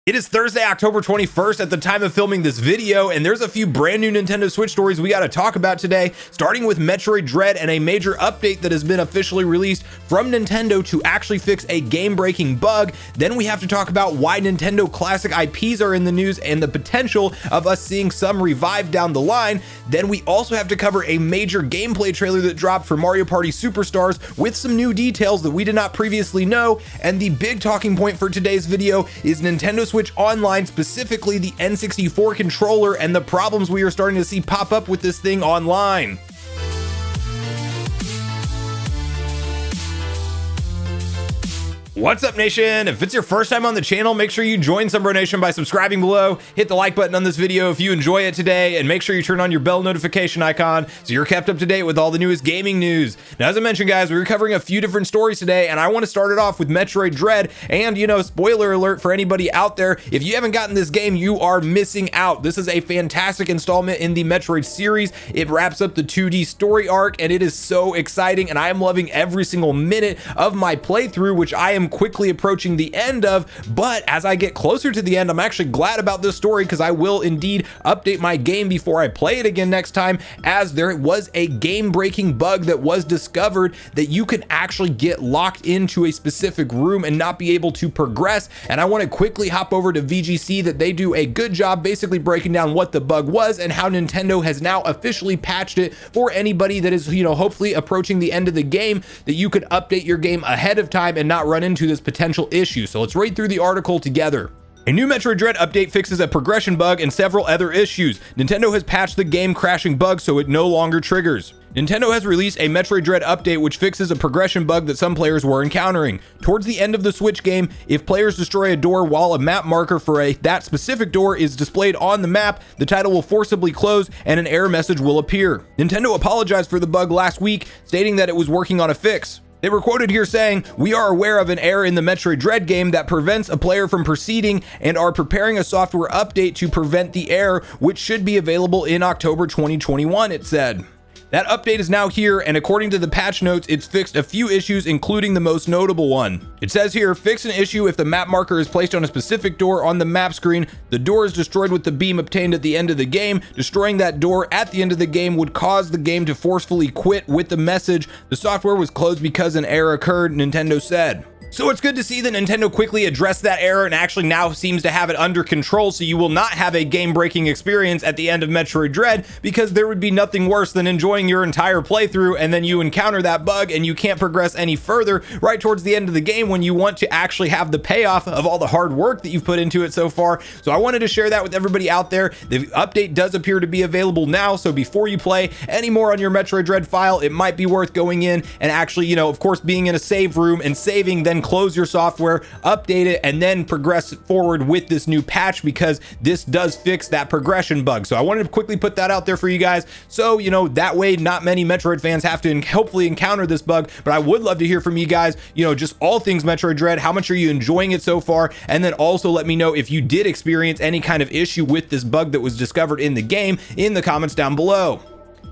It is Thursday, October 21st at the time of filming this video, and there's a few brand new Nintendo Switch stories we got to talk about today, starting with Metroid Dread and a major update that has been officially released from Nintendo to actually fix a game-breaking bug. Then we have to talk about why Nintendo classic IPs are in the news and the potential of us seeing some revived down the line. Then we also have to cover a major gameplay trailer that dropped for Mario Party Superstars with some new details that we did not previously know. And the big talking point for today's video is Nintendo Switch Online, specifically the N64 controller and the problems we are starting to see pop up with this thing online. What's up, Nation? If it's your first time on the channel, make sure you join Sunbro Nation by subscribing below, hit the like button on this video if you enjoy it today, and make sure you turn on your bell notification icon so you're kept up to date with all the newest gaming news. Now, as I mentioned, guys, we're covering a few different stories today, and I want to start it off with Metroid Dread. And, spoiler alert for anybody out there, if you haven't gotten this game, you are missing out. This is a fantastic installment in the Metroid series. It wraps up the 2D story arc, and it is so exciting, and I am loving every single minute of my playthrough, which I am quickly approaching the end of. But as I get closer to the end, I'm actually glad about this story because I will indeed update my game before I play it again next time, as there was a game-breaking bug that was discovered that you can actually get locked into a specific room and not be able to progress. And I want to quickly hop over to VGC that they do a good job basically breaking down what the bug was and how Nintendo has now officially patched it for anybody that is, hopefully approaching the end of the game, that you could update your game ahead of time and not run into this potential issue. So let's read through the article together. A new Metroid Dread update fixes a progression bug and several other issues. Nintendo has patched the game crashing bug so it no longer triggers. Nintendo has released a Metroid Dread update which fixes a progression bug that some players were encountering. Towards the end of the Switch game, if players destroy a door while a map marker for that specific door is displayed on the map, the title will forcibly close and an error message will appear. Nintendo apologized for the bug last week, stating that it was working on a fix. They were quoted here saying, "We are aware of an error in the Metroid Dread game that prevents a player from proceeding and are preparing a software update to prevent the error, which should be available in October 2021, it said. That update is now here, and according to the patch notes, it's fixed a few issues, including the most notable one. It says here, fix an issue if the map marker is placed on a specific door on the map screen. The door is destroyed with the beam obtained at the end of the game. Destroying that door at the end of the game would cause the game to forcefully quit with the message, the software was closed because an error occurred," Nintendo said. So it's good to see that Nintendo quickly addressed that error and actually now seems to have it under control, so you will not have a game-breaking experience at the end of Metroid Dread, because there would be nothing worse than enjoying your entire playthrough and then you encounter that bug and you can't progress any further right towards the end of the game when you want to actually have the payoff of all the hard work that you've put into it so far. So I wanted to share that with everybody out there. The update does appear to be available now, so before you play any more on your Metroid Dread file, it might be worth going in and actually, of course, being in a save room and saving, then close your software, update it, and then progress forward with this new patch, because this does fix that progression bug. So I wanted to quickly put that out there for you guys, so that way not many Metroid fans have to hopefully encounter this bug. But I would love to hear from you guys, just all things Metroid Dread. How much are you enjoying it so far? And then also let me know if you did experience any kind of issue with this bug that was discovered in the game in the comments down below.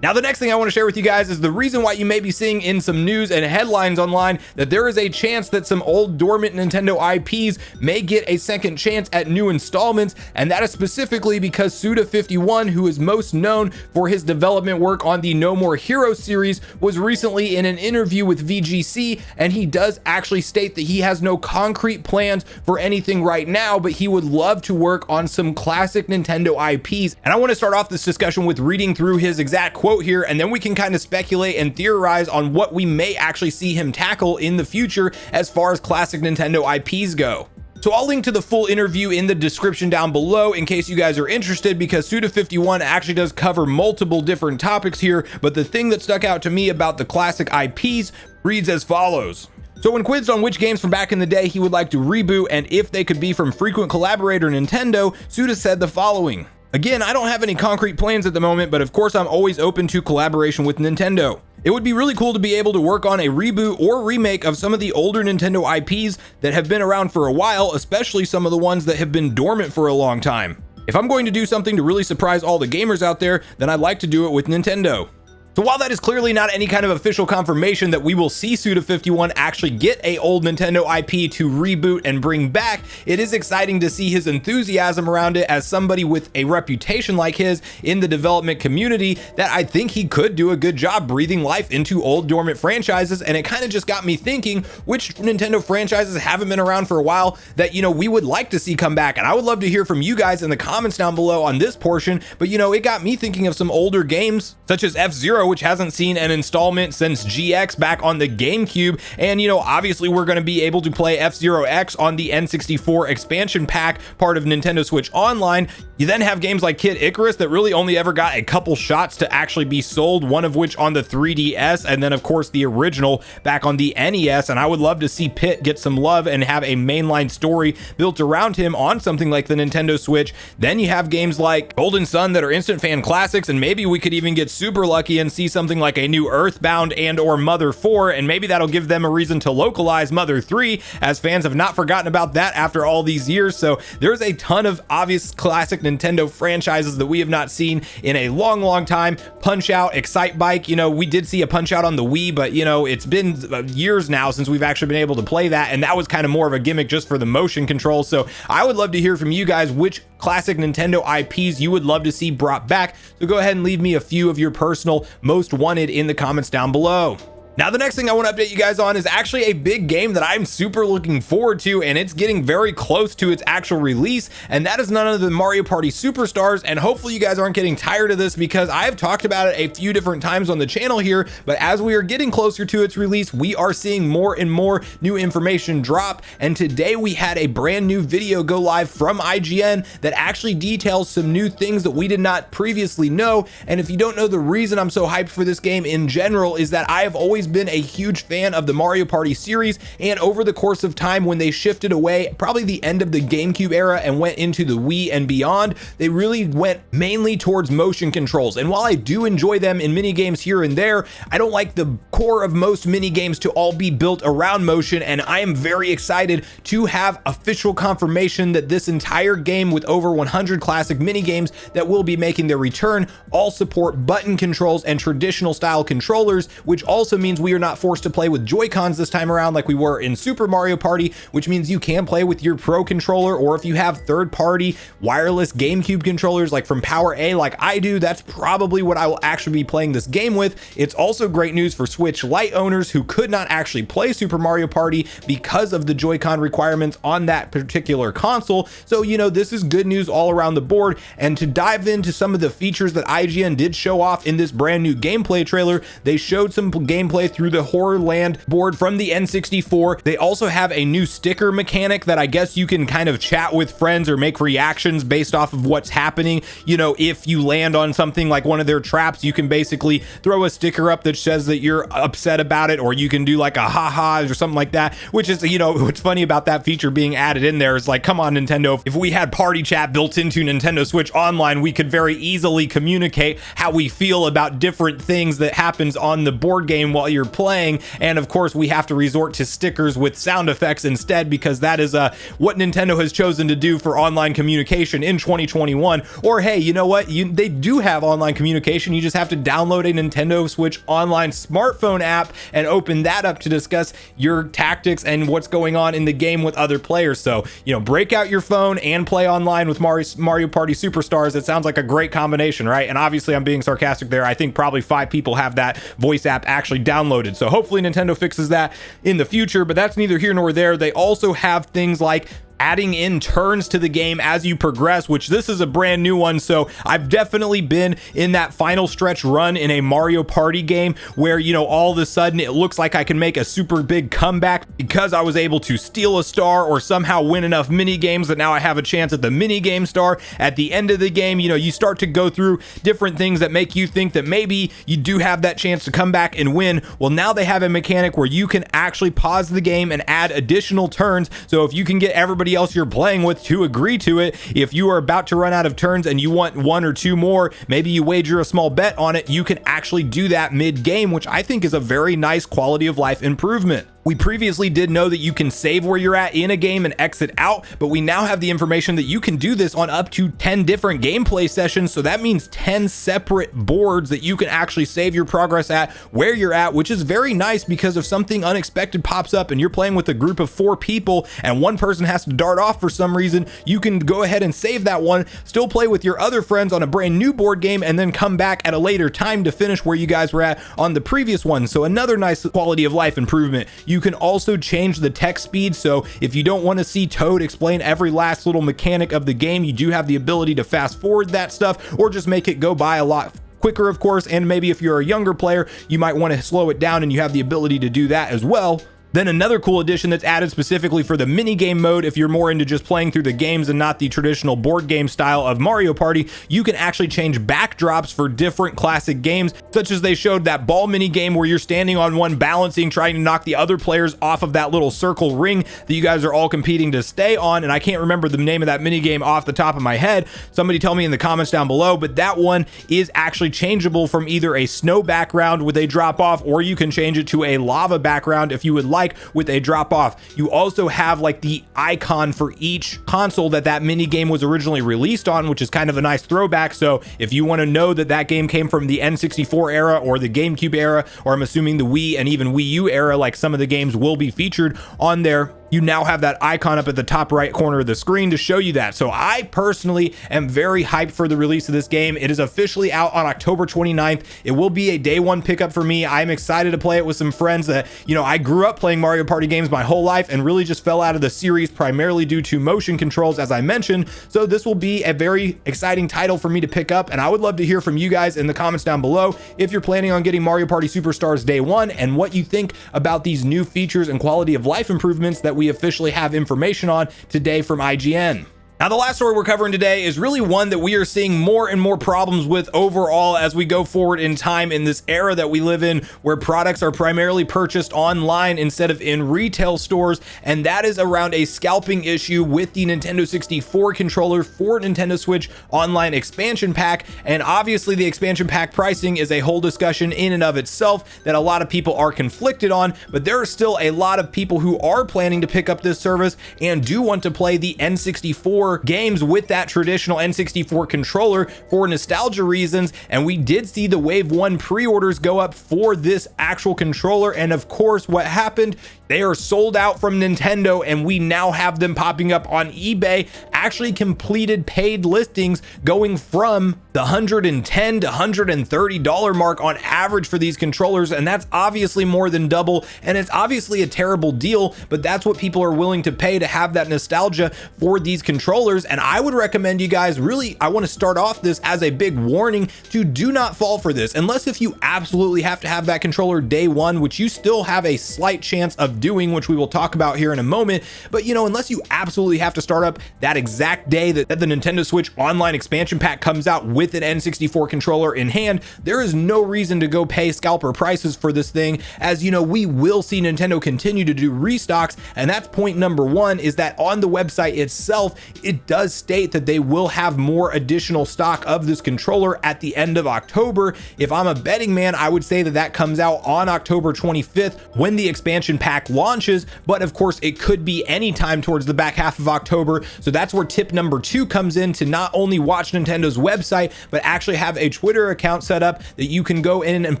Now, the next thing I want to share with you guys is the reason why you may be seeing in some news and headlines online that there is a chance that some old dormant Nintendo IPs may get a second chance at new installments, and that is specifically because Suda51, who is most known for his development work on the No More Heroes series, was recently in an interview with VGC, and he does actually state that he has no concrete plans for anything right now, but he would love to work on some classic Nintendo IPs. And I want to start off this discussion with reading through his exact quote here, and then we can kind of speculate and theorize on what we may actually see him tackle in the future as far as classic Nintendo IPs go. So I'll link to the full interview in the description down below in case you guys are interested, because Suda51 actually does cover multiple different topics here, but the thing that stuck out to me about the classic IPs reads as follows. So when quizzed on which games from back in the day he would like to reboot and if they could be from frequent collaborator Nintendo, Suda said the following. Again, I don't have any concrete plans at the moment, but of course I'm always open to collaboration with Nintendo. It would be really cool to be able to work on a reboot or remake of some of the older Nintendo IPs that have been around for a while, especially some of the ones that have been dormant for a long time. If I'm going to do something to really surprise all the gamers out there, then I'd like to do it with Nintendo. So while that is clearly not any kind of official confirmation that we will see Suda51 actually get a old Nintendo IP to reboot and bring back, it is exciting to see his enthusiasm around it as somebody with a reputation like his in the development community, that I think he could do a good job breathing life into old dormant franchises. And it kind of just got me thinking, which Nintendo franchises haven't been around for a while that, you know, we would like to see come back. And I would love to hear from you guys in the comments down below on this portion. But, you know, it got me thinking of some older games such as F-Zero, which hasn't seen an installment since GX back on the GameCube. And, you know, obviously we're going to be able to play F-Zero X on the N64 expansion pack, part of Nintendo Switch Online. You then have games like Kid Icarus that really only ever got a couple shots to actually be sold, one of which on the 3DS, and then of course the original back on the NES. And I would love to see Pit get some love and have a mainline story built around him on something like the Nintendo Switch. Then you have games like Golden Sun that are instant fan classics, and maybe we could even get super lucky and see something like a new Earthbound and or Mother 4, and maybe that'll give them a reason to localize Mother 3, as fans have not forgotten about that after all these years. So there's a ton of obvious classic Nintendo franchises that we have not seen in a long time. Punch Out, Excite Bike, you know, we did see a Punch Out on the Wii, but you know, it's been years now since we've actually been able to play that, and that was kind of more of a gimmick just for the motion control. So I would love to hear from you guys which classic Nintendo IPs you would love to see brought back. So go ahead and leave me a few of your personal most wanted in the comments down below. Now, the next thing I want to update you guys on is actually a big game that I'm super looking forward to, and it's getting very close to its actual release, and that is none other than Mario Party Superstars. And hopefully you guys aren't getting tired of this, because I've talked about it a few different times on the channel here, but as we are getting closer to its release, we are seeing more and more new information drop. And today we had a brand new video go live from IGN that actually details some new things that we did not previously know. And if you don't know, the reason I'm so hyped for this game in general is that I have always been a huge fan of the Mario Party series, and over the course of time, when they shifted away, probably the end of the GameCube era, and went into the Wii and beyond, they really went mainly towards motion controls. And while I do enjoy them in mini games here and there, I don't like the core of most mini games to all be built around motion. And I am very excited to have official confirmation that this entire game, with over 100 classic mini games that will be making their return, all support button controls and traditional style controllers, which also means we are not forced to play with Joy-Cons this time around like we were in Super Mario Party, which means you can play with your Pro controller, or if you have third-party wireless GameCube controllers like from Power A like I do, that's probably what I will actually be playing this game with. It's also great news for Switch Lite owners who could not actually play Super Mario Party because of the Joy-Con requirements on that particular console. So, you know, this is good news all around the board. And to dive into some of the features that IGN did show off in this brand new gameplay trailer, they showed some gameplay through the Horror Land board from the N64. They also have a new sticker mechanic that I guess you can kind of chat with friends or make reactions based off of what's happening. You know, if you land on something like one of their traps, you can basically throw a sticker up that says that you're upset about it, or you can do like a haha or something like that, which is, you know, what's funny about that feature being added in there is like, come on, Nintendo, if we had party chat built into Nintendo Switch Online, we could very easily communicate how we feel about different things that happens on the board game while you're playing. And of course, we have to resort to stickers with sound effects instead, because that is what Nintendo has chosen to do for online communication in 2021. Or hey, you know what, they do have online communication. You just have to download a Nintendo Switch Online smartphone app and open that up to discuss your tactics and what's going on in the game with other players. So, you know, break out your phone and play online with Mario Party Superstars. It sounds like a great combination, right? And obviously I'm being sarcastic there. I think probably 5 people have that voice app actually downloaded. So hopefully Nintendo fixes that in the future, but that's neither here nor there. They also have things like adding in turns to the game as you progress, which this is a brand new one. So I've definitely been in that final stretch run in a Mario Party game where, you know, all of a sudden it looks like I can make a super big comeback because I was able to steal a star or somehow win enough mini games that now I have a chance at the mini game star at the end of the game. You know, you start to go through different things that make you think that maybe you do have that chance to come back and win. Well, now they have a mechanic where you can actually pause the game and add additional turns. So if you can get everybody else you're playing with to agree to it, if you are about to run out of turns and you want 1 or 2 more, maybe you wager a small bet on it, you can actually do that mid-game, which I think is a very nice quality of life improvement. We previously did know that you can save where you're at in a game and exit out, but we now have the information that you can do this on up to 10 different gameplay sessions. So that means 10 separate boards that you can actually save your progress at where you're at, which is very nice because if something unexpected pops up and you're playing with a group of 4 people and one person has to dart off for some reason, you can go ahead and save that one, still play with your other friends on a brand new board game, and then come back at a later time to finish where you guys were at on the previous one. So another nice quality of life improvement. You can also change the text speed, so if you don't want to see Toad explain every last little mechanic of the game, you do have the ability to fast forward that stuff or just make it go by a lot quicker, of course. And maybe if you're a younger player, you might want to slow it down, and you have the ability to do that as well. Then another cool addition that's added specifically for the mini game mode, if you're more into just playing through the games and not the traditional board game style of Mario Party, you can actually change backdrops for different classic games, such as they showed that ball mini game where you're standing on one balancing, trying to knock the other players off of that little circle ring that you guys are all competing to stay on. And I can't remember the name of that mini game off the top of my head. Somebody tell me in the comments down below, but that one is actually changeable from either a snow background with a drop off, or you can change it to a lava background if you would like, with a drop off. You also have like the icon for each console that mini game was originally released on, which is kind of a nice throwback. So if you want to know that game came from the N64 era or the GameCube era, or I'm assuming the Wii and even Wii U era, like some of the games will be featured on there, you now have that icon up at the top right corner of the screen to show you that. So I personally am very hyped for the release of this game. It is officially out on October 29th. It will be a day one pickup for me. I'm excited to play it with some friends that, you know, I grew up playing Mario Party games my whole life and really just fell out of the series primarily due to motion controls, as I mentioned. So this will be a very exciting title for me to pick up, and I would love to hear from you guys in the comments down below if you're planning on getting Mario Party Superstars day one and what you think about these new features and quality of life improvements that we officially have information on today from IGN. Now, the last story we're covering today is really one that we are seeing more and more problems with overall as we go forward in time in this era that we live in, where products are primarily purchased online instead of in retail stores, and that is around a scalping issue with the Nintendo 64 controller for Nintendo Switch Online Expansion Pack. And obviously the expansion pack pricing is a whole discussion in and of itself that a lot of people are conflicted on, but there are still a lot of people who are planning to pick up this service and do want to play the N64 games with that traditional N64 controller for nostalgia reasons. And we did see the Wave 1 pre-orders go up for this actual controller, and of course what happened, they are sold out from Nintendo, and we now have them popping up on eBay, actually completed paid listings going from the $110 to $130 mark on average for these controllers. And that's obviously more than double, and it's obviously a terrible deal, but that's what people are willing to pay to have that nostalgia for these controllers. And I would recommend you guys, really, I want to start off this as a big warning to do not fall for this, unless if you absolutely have to have that controller day one, which you still have a slight chance of doing, which we will talk about here in a moment. But you know, unless you absolutely have to start up that exact day that the Nintendo Switch Online Expansion Pack comes out with an N64 controller in hand, there is no reason to go pay scalper prices for this thing. As you know, we will see Nintendo continue to do restocks, and that's point number one, is that on the website itself, it does state that they will have more additional stock of this controller at the end of October. If I'm a betting man, I would say that comes out on October 25th when the expansion pack launches, but of course it could be anytime towards the back half of October. So that's where tip number two comes in, to not only watch Nintendo's website, but actually have a Twitter account set up that you can go in and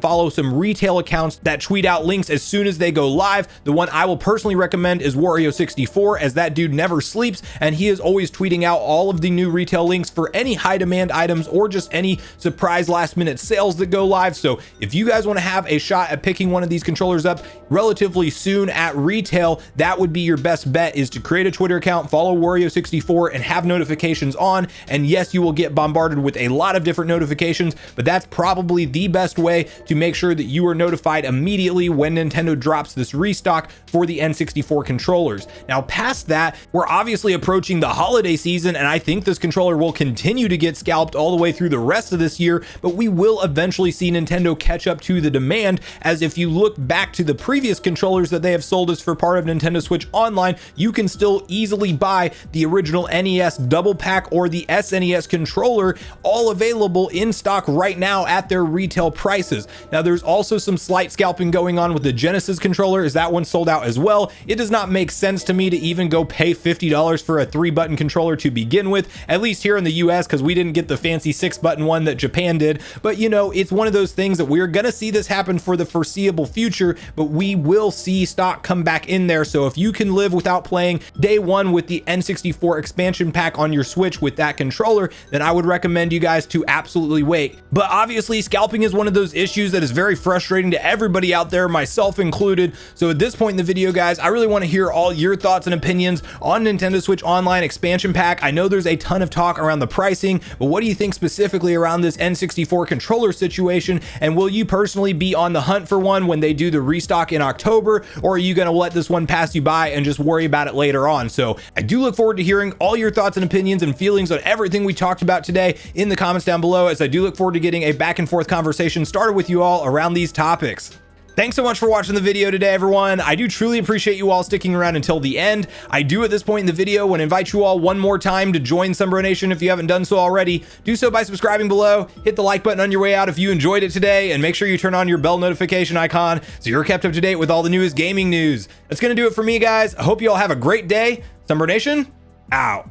follow some retail accounts that tweet out links as soon as they go live. The one I will personally recommend is Wario64, as that dude never sleeps, and he is always tweeting out all of the new retail links for any high demand items or just any surprise last minute sales that go live. So if you guys want to have a shot at picking one of these controllers up relatively soon at retail, that would be your best bet, is to create a Twitter account, follow Wario64, and have notifications on. And yes, you will get bombarded with a lot of different notifications, but that's probably the best way to make sure that you are notified immediately when Nintendo drops this restock for the N64 controllers. Now, past that, we're obviously approaching the holiday season, and I think this controller will continue to get scalped all the way through the rest of this year, but we will eventually see Nintendo catch up to the demand, as if you look back to the previous controllers that they have I've sold is for part of Nintendo Switch Online, you can still easily buy the original NES double pack or the SNES controller, all available in stock right now at their retail prices. Now there's also some slight scalping going on with the Genesis controller, as that one sold out as well. It does not make sense to me to even go pay $50 for a 3-button controller to begin with, at least here in the US, because we didn't get the fancy 6-button one that Japan did. But you know, it's one of those things that we're gonna see this happen for the foreseeable future, but we will see stock come back in there. So if you can live without playing day one with the N64 expansion pack on your Switch with that controller, then I would recommend you guys to absolutely wait. But obviously scalping is one of those issues that is very frustrating to everybody out there, myself included. So at this point in the video, guys, I really want to hear all your thoughts and opinions on Nintendo Switch Online expansion pack. I know there's a ton of talk around the pricing, but what do you think specifically around this N64 controller situation? And will you personally be on the hunt for one when they do the restock in October, or are you going to let this one pass you by and just worry about it later on? So I do look forward to hearing all your thoughts and opinions and feelings on everything we talked about today in the comments down below, as I do look forward to getting a back and forth conversation started with you all around these topics. Thanks so much for watching the video today, everyone. I do truly appreciate you all sticking around until the end. I do at this point in the video want to invite you all one more time to join Sunbro Nation if you haven't done so already. Do so by subscribing below, hit the like button on your way out if you enjoyed it today, and make sure you turn on your bell notification icon so you're kept up to date with all the newest gaming news. That's going to do it for me, guys. I hope you all have a great day. Sunbro Nation, out.